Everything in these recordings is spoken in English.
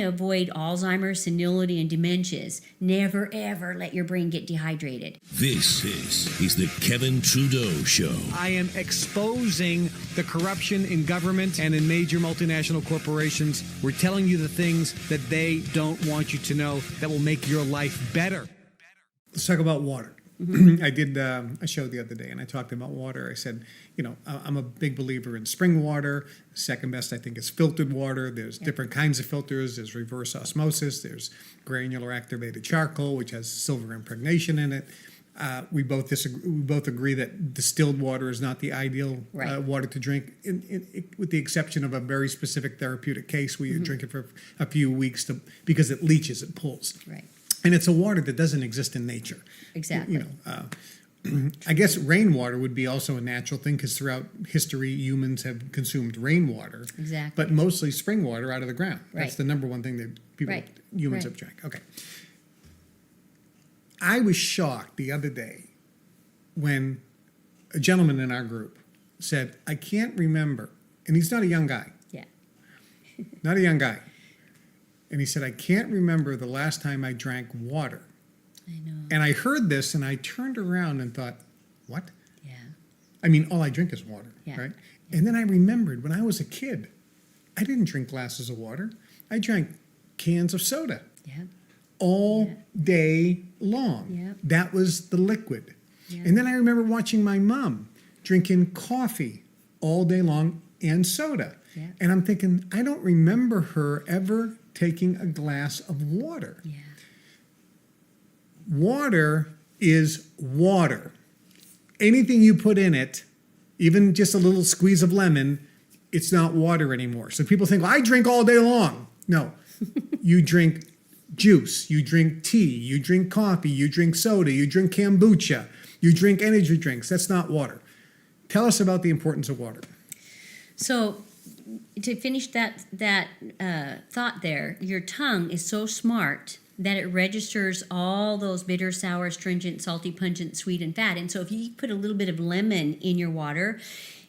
avoid Alzheimer's, senility, and dementias, never ever let your brain get dehydrated. This is the Kevin Trudeau Show. I am exposing the corruption in government and in major multinational corporations. We're telling you the things that they don't want you to know that will make your life better. Let's talk about water. I did a show the other day, and I talked about water. I said, I'm a big believer in spring water. Second best, I think, is filtered water. There's different kinds of filters. There's reverse osmosis. There's granular activated charcoal, which has silver impregnation in it. We both agree that distilled water is not the ideal water to drink, with the exception of a very specific therapeutic case where you drink it for a few weeks because it leaches, it pulls. Right. And it's a water that doesn't exist in nature. Exactly. I guess rainwater would be also a natural thing because throughout history, humans have consumed rainwater. Exactly. But mostly spring water out of the ground. Right. That's the number one thing that humans Right. have drank. Okay. I was shocked the other day when a gentleman in our group said, I can't remember, and he's not a young guy. Yeah. Not a young guy. And he said, I can't remember the last time I drank water. I know. And I heard this, and I turned around and thought, what? Yeah. I mean, all I drink is water, Yeah. right? And then I remembered when I was a kid, I didn't drink glasses of water. I drank cans of soda Yeah. all day long. Yeah. That was the liquid. Yeah. And then I remember watching my mom drinking coffee all day long and soda. Yeah. And I'm thinking, I don't remember her ever taking a glass of water. Yeah. Water is water. Anything you put in it, even just a little squeeze of lemon, it's not water anymore. So people think, well, I drink all day long. No, you drink juice, you drink tea, you drink coffee, you drink soda, you drink kombucha, you drink energy drinks. That's not water. Tell us about the importance of water. So to finish that thought there, your tongue is so smart that it registers all those bitter, sour, astringent, salty, pungent, sweet, and fat. And so if you put a little bit of lemon in your water,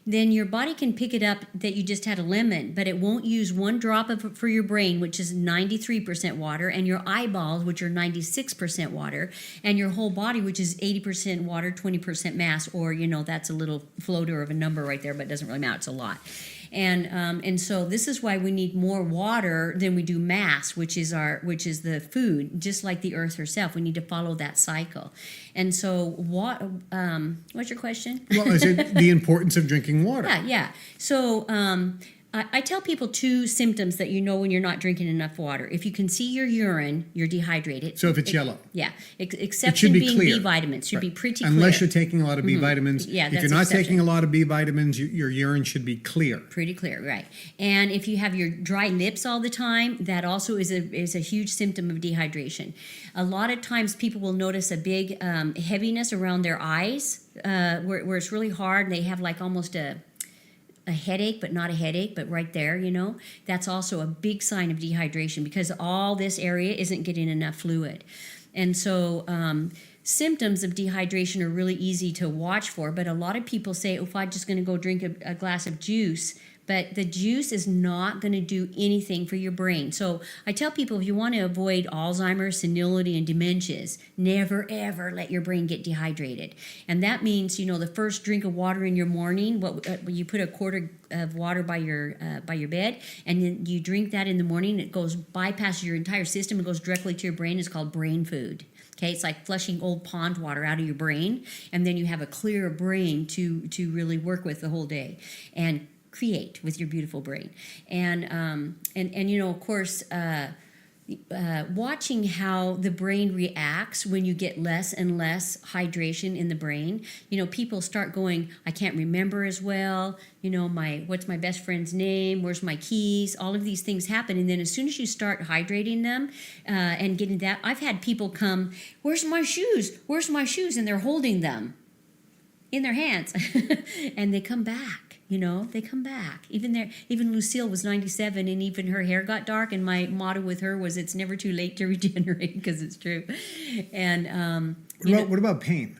then your body can pick it up that you just had a lemon, but it won't use one drop of it for your brain, which is 93% water, and your eyeballs, which are 96% water, and your whole body, which is 80% water, 20% mass, or, that's a little floater of a number right there, but it doesn't really matter. It's a lot. And so this is why we need more water than we do mass, which is the food, just like the earth herself. We need to follow that cycle. And so what's your question? Well, is it the importance of drinking water? Yeah. So I tell people two symptoms that you know when you're not drinking enough water. If you can see your urine, you're dehydrated. So if it's yellow. Yeah. It Exception should be being clear. B vitamins. Should be pretty clear. Unless you're taking a lot of B vitamins. Yeah, if that's you're not exception. taking a lot of B vitamins, your urine should be clear. Pretty clear, right. And if you have your dry lips all the time, that also is a huge symptom of dehydration. A lot of times people will notice a big heaviness around their eyes where it's really hard, and they have like almost a headache, but not a headache, but right there, that's also a big sign of dehydration because all this area isn't getting enough fluid. And so symptoms of dehydration are really easy to watch for, but a lot of people say, if I'm just going to go drink a glass of juice, but the juice is not going to do anything for your brain. So I tell people, if you want to avoid Alzheimer's, senility, and dementias, never, ever let your brain get dehydrated. And that means, the first drink of water in your morning, you put a quarter of water by your bed, and then you drink that in the morning. It bypasses your entire system and goes directly to your brain. It's called brain food. Okay, it's like flushing old pond water out of your brain, and then you have a clearer brain to really work with the whole day. And create with your beautiful brain. And of course, watching how the brain reacts when you get less and less hydration in the brain. People start going, I can't remember as well. What's my best friend's name? Where's my keys? All of these things happen. And then as soon as you start hydrating them and getting that, I've had people come, where's my shoes? Where's my shoes? And they're holding them in their hands and they come back. They come back. Even Lucille was 97, and even her hair got dark. And my motto with her was, "It's never too late to regenerate," because it's true. And what about pain?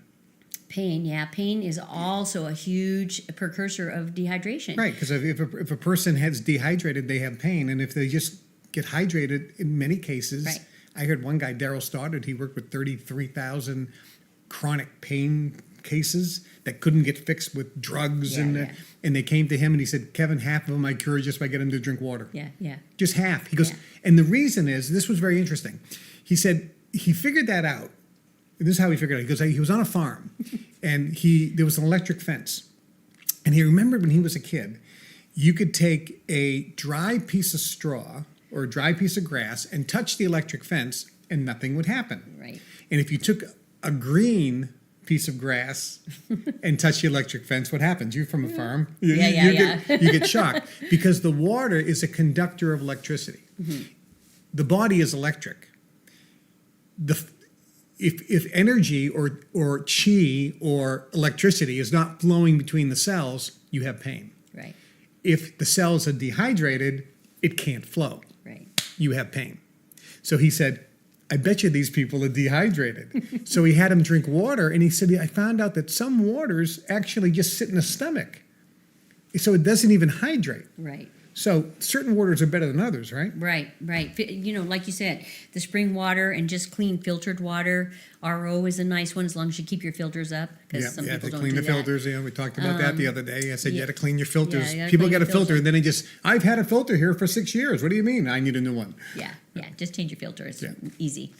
Pain, yeah. Pain is also a huge precursor of dehydration. Right, because if a person has dehydrated, they have pain, and if they just get hydrated in many cases. Right. I heard one guy, Daryl Stoddard, he worked with 33,000 chronic pain cases that couldn't get fixed with drugs. And they came to him and he said, Kevin, half of them I cured just by getting them to drink water. Yeah. Just half. He goes, Yeah. and the reason is, this was very interesting. He said he figured that out. This is how he figured it out. He goes, he was on a farm and there was an electric fence. And he remembered when he was a kid, you could take a dry piece of straw or a dry piece of grass and touch the electric fence and nothing would happen. Right. And if you took a green piece of grass and touch the electric fence, what happens? You're from a farm. You get shocked because the water is a conductor of electricity. Mm-hmm. The body is electric. If energy or chi or electricity is not flowing between the cells, you have pain. Right. If the cells are dehydrated, it can't flow. Right. You have pain. So he said, I bet you these people are dehydrated. So he had them drink water, and he said, I found out that some waters actually just sit in the stomach. So it doesn't even hydrate. Right. So certain waters are better than others, right? Right. You know, like you said, the spring water and just clean filtered water. RO is a nice one as long as you keep your filters up, because some people to don't clean do the that. filters. We talked about that the other day. I said you had to clean your filters. you gotta People clean get a your filter, filter. and then I've had a filter here for 6 years. What do you mean? I need a new one. Yeah, just change your filter. It's Yeah. easy.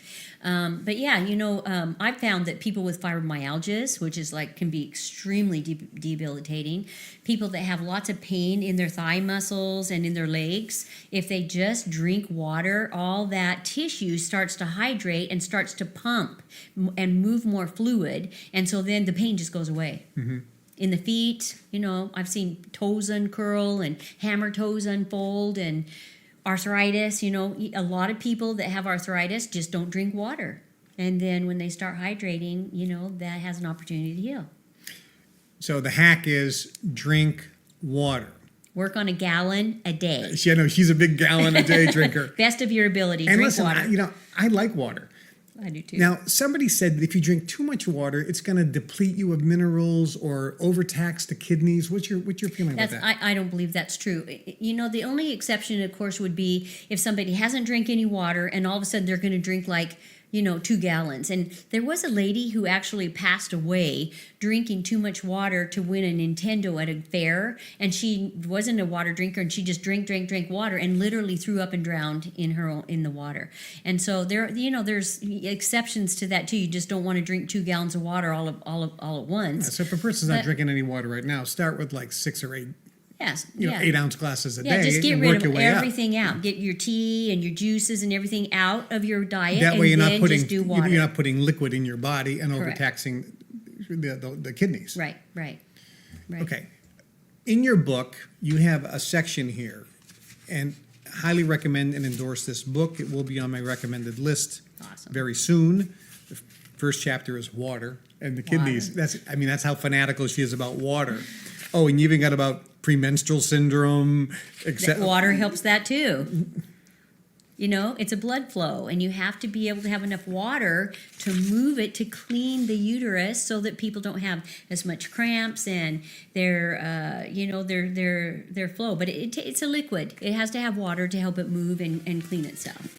But yeah, you know, I've found that people with fibromyalgia, which is can be extremely debilitating, people that have lots of pain in their thigh muscles and in their legs, if they just drink water, all that tissue starts to hydrate and starts to pump and move more fluid, and so then the pain just goes away. Mm-hmm. In the feet, you know, I've seen toes uncurl and hammer toes unfold, and arthritis, you know, a lot of people that have arthritis just don't drink water. And then when they start hydrating, you know, that has an opportunity to heal. So the hack is drink water. Work on a gallon a day. She's a big gallon a day drinker. Best of your ability. And Drink listen, water. I like water. I do too. Now, somebody said that if you drink too much water, it's going to deplete you of minerals or overtax the kidneys. What's your feeling about that? I don't believe that's true. You know, the only exception, of course, would be if somebody hasn't drank any water and all of a sudden they're going to drink 2 gallons. And there was a lady who actually passed away drinking too much water to win a Nintendo at a fair. And she wasn't a water drinker, and she just drank water and literally threw up and drowned in the water. And so there's exceptions to that too. You just don't want to drink 2 gallons of water all at once. So if a person's not drinking any water right now, start with 6 or 8. Yes. 8-ounce glasses a day. Yeah, just get and rid work of your way up. everything out. Get your tea and your juices and everything out of your diet. That way, and you're then not putting just do water. you're not putting liquid in your body and Correct. overtaxing the kidneys. Right. Okay. In your book, you have a section here, and highly recommend and endorse this book. It will be on my recommended list Awesome. very soon. The first chapter is water and the kidneys. That's how fanatical she is about water. Oh, and you even got about premenstrual syndrome. Water helps that too. You know, it's a blood flow, and you have to be able to have enough water to move it to clean the uterus so that people don't have as much cramps and their flow. But it's a liquid. It has to have water to help it move and clean itself.